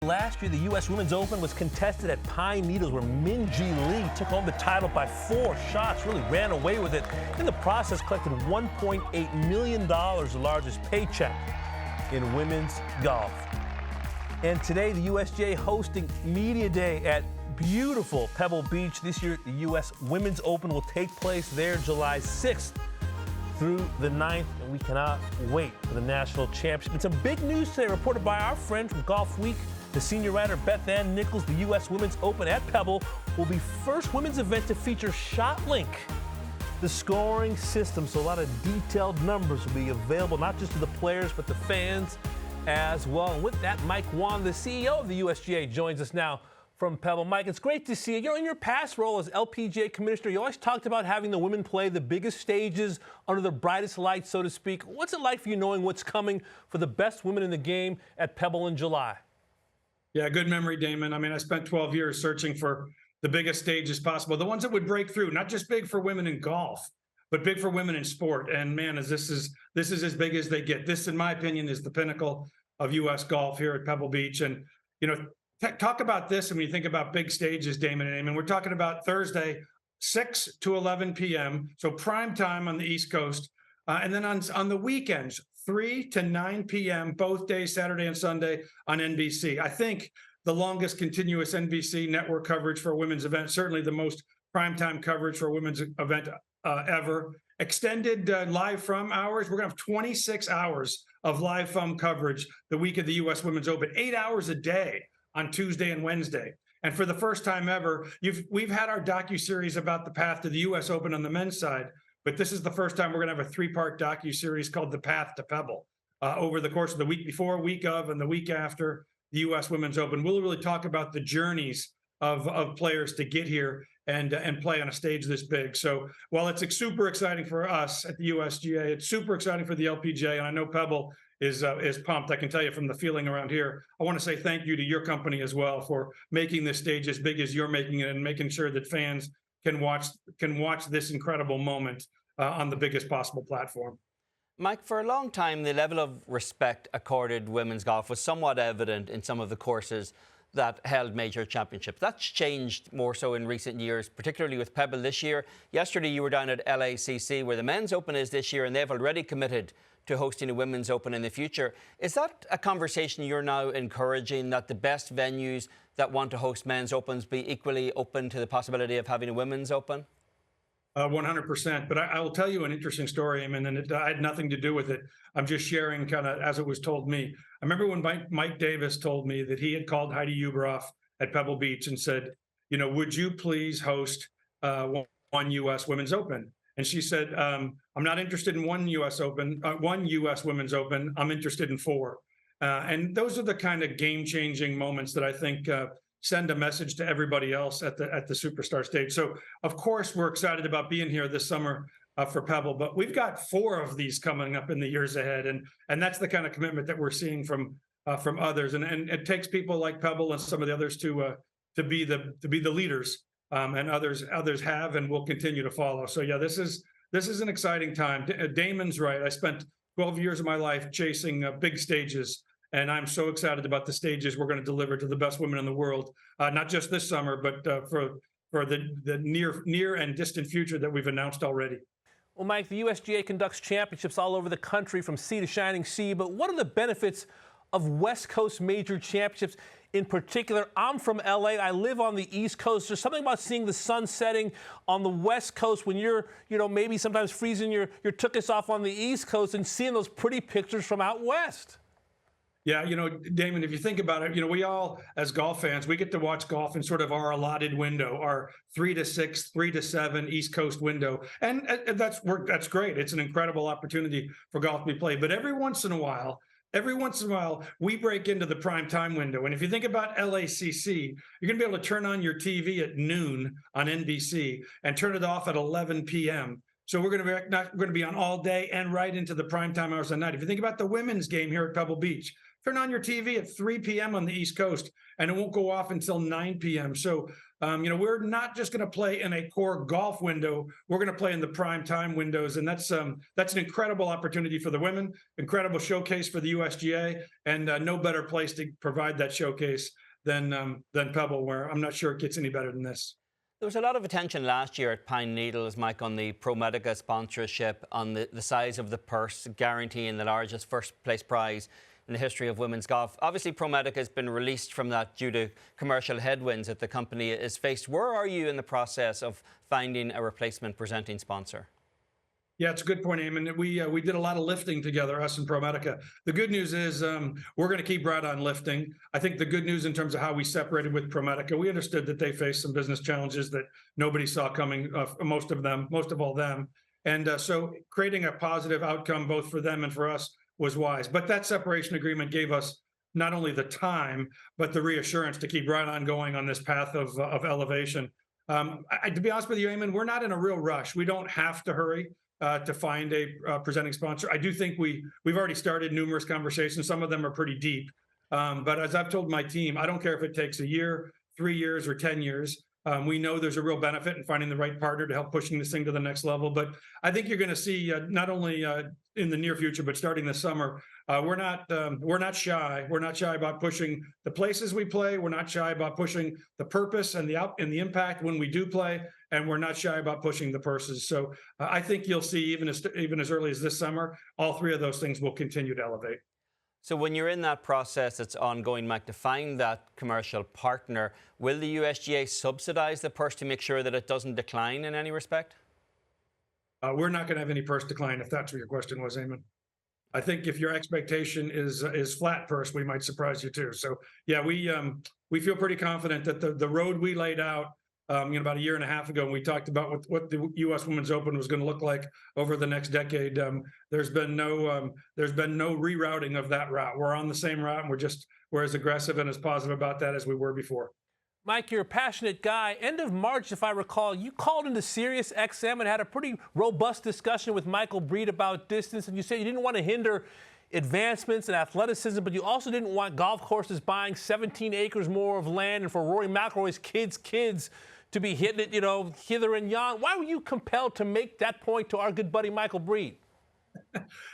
Last year, the U.S. Women's Open was contested at Pine Needles, where Min Ji Lee took home the title by 4 shots, really ran away with it. In the process, collected $1.8 million, the largest paycheck in women's golf. And today, the USGA hosting Media Day at beautiful Pebble Beach. This year, the U.S. Women's Open will take place there July 6th through the 9th, and we cannot wait for the national championship. And some big news today reported by our friend from Golf Week, the senior writer Beth Ann Nichols. The U.S. Women's Open at Pebble will be first women's event to feature ShotLink, the scoring system. So a lot of detailed numbers will be available, not just to the players, but the fans as well. And with that, Mike Whan, the CEO of the USGA, joins us now from Pebble. Mike, it's great to see you. You know, in your past role as LPGA commissioner, you always talked about having the women play the biggest stages under the brightest lights, so to speak. What's it like for you knowing what's coming for the best women in the game at Pebble in July? Yeah, good memory, Damon. I mean, I spent 12 years searching for the biggest stages possible, the ones that would break through, not just big for women in golf, but big for women in sport. And man, this is as big as they get. This, in my opinion, is the pinnacle of U.S. golf here at Pebble Beach. And, you know, talk about this, and when you think about big stages, Damon and Eamon, we're talking about Thursday, 6 to 11 p.m., so prime time on the East Coast. And then on the weekends, 3 to 9 p.m., both days, Saturday and Sunday, on NBC. I think the longest continuous NBC network coverage for a women's event, certainly the most primetime coverage for a women's event ever. Extended live from hours. We're going to have 26 hours of live from coverage the week of the U.S. Women's Open, 8 hours a day on Tuesday and Wednesday. And for the first time ever, we've had our docuseries about the path to the U.S. Open on the men's side, but this is the first time we're going to have a 3-part docuseries called The Path to Pebble over the course of the week before, week of, and the week after the U.S. Women's Open. We'll really talk about the journeys of players to get here and play on a stage this big. So while it's super exciting for us at the USGA, it's super exciting for the LPGA, and I know Pebble is pumped. I can tell you from the feeling around here. I want to say thank you to your company as well for making this stage as big as you're making it and making sure that fans can watch this incredible moment on the biggest possible platform. Mike, for a long time, the level of respect accorded women's golf was somewhat evident in some of the courses that held major championships. That's changed more so in recent years, particularly with Pebble this year. Yesterday, you were down at LACC, where the Men's Open is this year, and they've already committed to hosting a Women's Open in the future. Is that a conversation you're now encouraging, that the best venues that want to host Men's Opens be equally open to the possibility of having a Women's Open? 100%. But I will tell you an interesting story, and it had nothing to do with it. I'm just sharing kind of as it was told me. I remember when Mike Davis told me that he had called Heidi Uberoff at Pebble Beach and said, you know, would you please host one U.S. Women's Open? And she said, I'm not interested in one U.S. Women's Open. I'm interested in 4. And those are the kind of game-changing moments that I think send a message to everybody else at the superstar stage. So, of course, we're excited about being here this summer for Pebble, but we've got 4 of these coming up in the years ahead, and that's the kind of commitment that we're seeing from others. And it takes people like Pebble and some of the others to be the leaders. And others have and will continue to follow. So yeah, this is an exciting time. Damon's right. I spent 12 years of my life chasing big stages, and I'm so excited about the stages we're going to deliver to the best women in the world, not just this summer, but for the near and distant future that we've announced already. Well, Mike, the USGA conducts championships all over the country from sea to shining sea, but what are the benefits of West Coast major championships in particular? I'm from LA. I live on the East Coast. There's something about seeing the sun setting on the West Coast when you're, maybe sometimes freezing your tuchus off on the East Coast and seeing those pretty pictures from out west. Yeah, Damon, if you think about it, we all, as golf fans, we get to watch golf in sort of our allotted window, our 3 to 6, 3 to 7 East Coast window. And that's great. It's an incredible opportunity for golf to be played. But every once in a while, we break into the prime time window. And if you think about LACC, you're going to be able to turn on your TV at noon on NBC and turn it off at 11 p.m. So we're going to be on all day and right into the prime time hours of the night. If you think about the women's game here at Pebble Beach, turn on your TV at 3 p.m. on the East Coast, and it won't go off until 9 p.m. So, we're not just going to play in a core golf window. We're going to play in the prime time windows, and that's an incredible opportunity for the women, incredible showcase for the USGA, and no better place to provide that showcase than Pebble, where I'm not sure it gets any better than this. There was a lot of attention last year at Pine Needles, Mike, on the ProMedica sponsorship, on the size of the purse, guaranteeing the largest first place prize in the history of women's golf. Obviously, ProMedica has been released from that due to commercial headwinds that the company is faced. Where are you in the process of finding a replacement presenting sponsor? Yeah, it's a good point, Eamon. We did a lot of lifting together, us and ProMedica. The good news is we're going to keep right on lifting. I think the good news in terms of how we separated with ProMedica, we understood that they faced some business challenges that nobody saw coming, most of all them. And so creating a positive outcome both for them and for us was wise. But that separation agreement gave us not only the time, but the reassurance to keep right on going on this path of elevation. To be honest with you, Eamon, we're not in a real rush. We don't have to hurry to find a presenting sponsor. I do think we've already started numerous conversations. Some of them are pretty deep. But as I've told my team, I don't care if it takes a year, 3 years, or 10 years. We know there's a real benefit in finding the right partner to help pushing this thing to the next level. But I think you're going to see not only in the near future, but starting this summer, we're not shy. We're not shy about pushing the places we play. We're not shy about pushing the purpose and the impact when we do play, and we're not shy about pushing the purses. So I think you'll see even as early as this summer, all three of those things will continue to elevate. So when you're in that process, it's ongoing, Mike, to find that commercial partner. Will the USGA subsidize the purse to make sure that it doesn't decline in any respect? We're not going to have any purse decline, if that's what your question was, Eamon. I think if your expectation is flat purse, we might surprise you too. So yeah, we feel pretty confident that the road we laid out about a year and a half ago, when we talked about what the U.S. Women's Open was going to look like over the next decade, there's been no rerouting of that route. We're on the same route, and we're as aggressive and as positive about that as we were before. Mike, you're a passionate guy. End of March, if I recall, you called into Sirius XM and had a pretty robust discussion with Michael Breed about distance, and you said you didn't want to hinder advancements in athleticism, but you also didn't want golf courses buying 17 acres more of land and for Rory McIlroy's kids to be hitting it, hither and yon. Why were you compelled to make that point to our good buddy Michael Breed?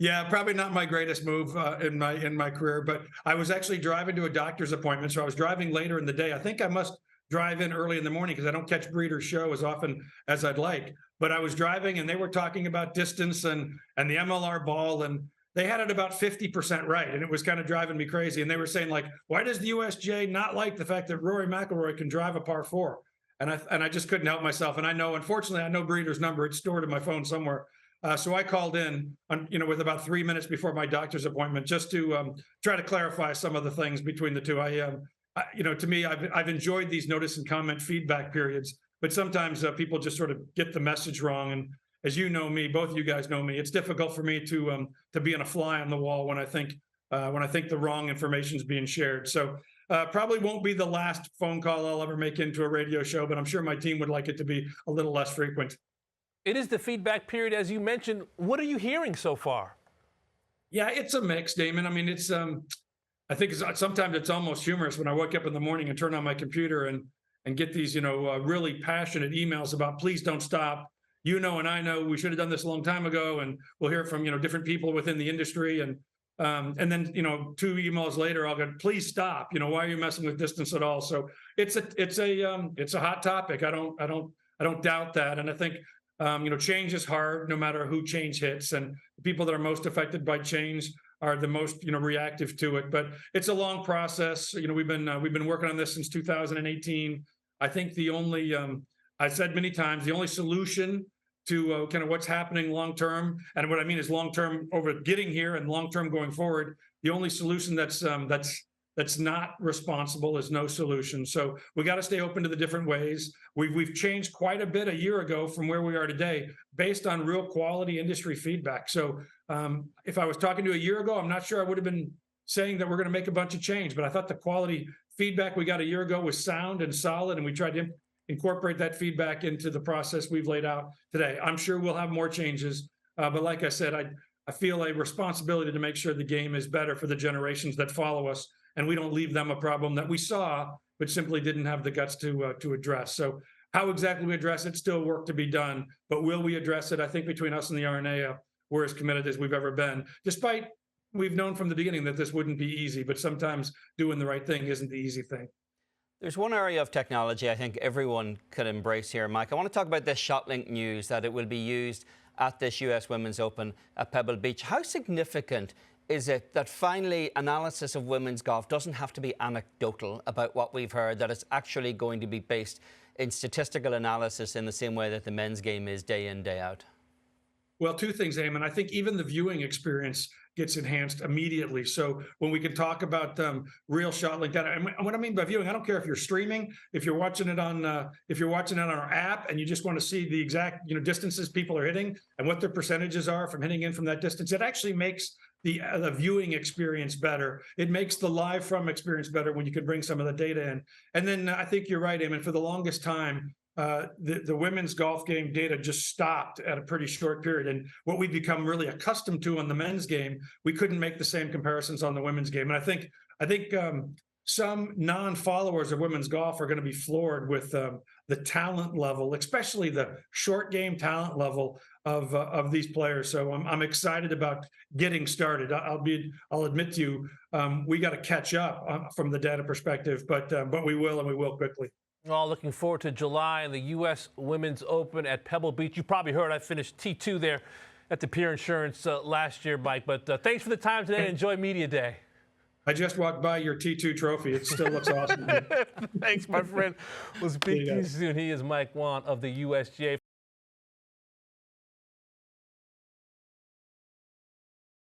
Yeah, probably not my greatest move in my career, but I was actually driving to a doctor's appointment, so I was driving later in the day. I think I must drive in early in the morning because I don't catch Breeder's show as often as I'd like. But I was driving, and they were talking about distance and the MLR ball, and they had it about 50% right, and it was kind of driving me crazy. And they were saying, like, why does the USGA not like the fact that Rory McIlroy can drive a par 4? And I just couldn't help myself. And unfortunately, I know Breeder's number. It's stored in my phone somewhere. So I called in, with about 3 minutes before my doctor's appointment, just to try to clarify some of the things between the two. To me, I've enjoyed these notice and comment feedback periods, but sometimes people just sort of get the message wrong. And as you know me, both of you guys know me, it's difficult for me to be on a fly on the wall when I think the wrong information is being shared. So probably won't be the last phone call I'll ever make into a radio show, but I'm sure my team would like it to be a little less frequent. It is the feedback period, as you mentioned. What are you hearing so far? Yeah, it's a mix, Damon. I mean, I think sometimes it's almost humorous when I wake up in the morning and turn on my computer and get these, really passionate emails about please don't stop. And I know we should have done this a long time ago, and we'll hear from different people within the industry, and then 2 emails later I'll go, please stop. Why are you messing with distance at all? So it's a hot topic. I don't doubt that, and I think change is hard no matter who change hits, and the people that are most affected by change are the most reactive to it. But it's a long process. We've been working on this since 2018. I think I've said many times, the only solution to kind of what's happening long term, and what I mean is long term over getting here and long term going forward, the only solution that's not responsible is no solution. So we got to stay open to the different ways. We've changed quite a bit a year ago from where we are today based on real quality industry feedback. So if I was talking to a year ago, I'm not sure I would have been saying that we're going to make a bunch of change, but I thought the quality feedback we got a year ago was sound and solid, and we tried to incorporate that feedback into the process we've laid out today. I'm sure we'll have more changes, but like I said, I feel a responsibility to make sure the game is better for the generations that follow us, and we don't leave them a problem that we saw, but simply didn't have the guts to address. So how exactly we address it, still work to be done, but will we address it? I think between us and the RNA, we're as committed as we've ever been, despite we've known from the beginning that this wouldn't be easy, but sometimes doing the right thing isn't the easy thing. There's one area of technology I think everyone could embrace here, Mike. I want to talk about this ShotLink news, that it will be used at this US Women's Open at Pebble Beach. How significant is it that finally analysis of women's golf doesn't have to be anecdotal about what we've heard, that it's actually going to be based in statistical analysis in the same way that the men's game is day in, day out? Well, two things, Eamon. I think even the viewing experience gets enhanced immediately. So when we can talk about real ShotLink data, and what I mean by viewing, I don't care if you're streaming, if you're watching it on our app, and you just want to see the exact distances people are hitting and what their percentages are from hitting in from that distance. It actually makes the viewing experience better. It makes the live from experience better when you can bring some of the data in. And then I think you're right, Eamon. For the longest time, the women's golf game data just stopped at a pretty short period. And what we've become really accustomed to on the men's game, we couldn't make the same comparisons on the women's game. And I think some non-followers of women's golf are going to be floored with the talent level, especially the short game talent level of these players. So I'm excited about getting started. I'll admit to you, we got to catch up from the data perspective, but we will, and we will quickly. We're all looking forward to July and the U.S. Women's Open at Pebble Beach. You probably heard I finished T2 there at the Peer Insurance last year, Mike. But thanks for the time today. Enjoy Media Day. I just walked by your T2 trophy. It still looks awesome. Thanks, my friend. We'll speak to you soon. He is Mike Whan of the USGA.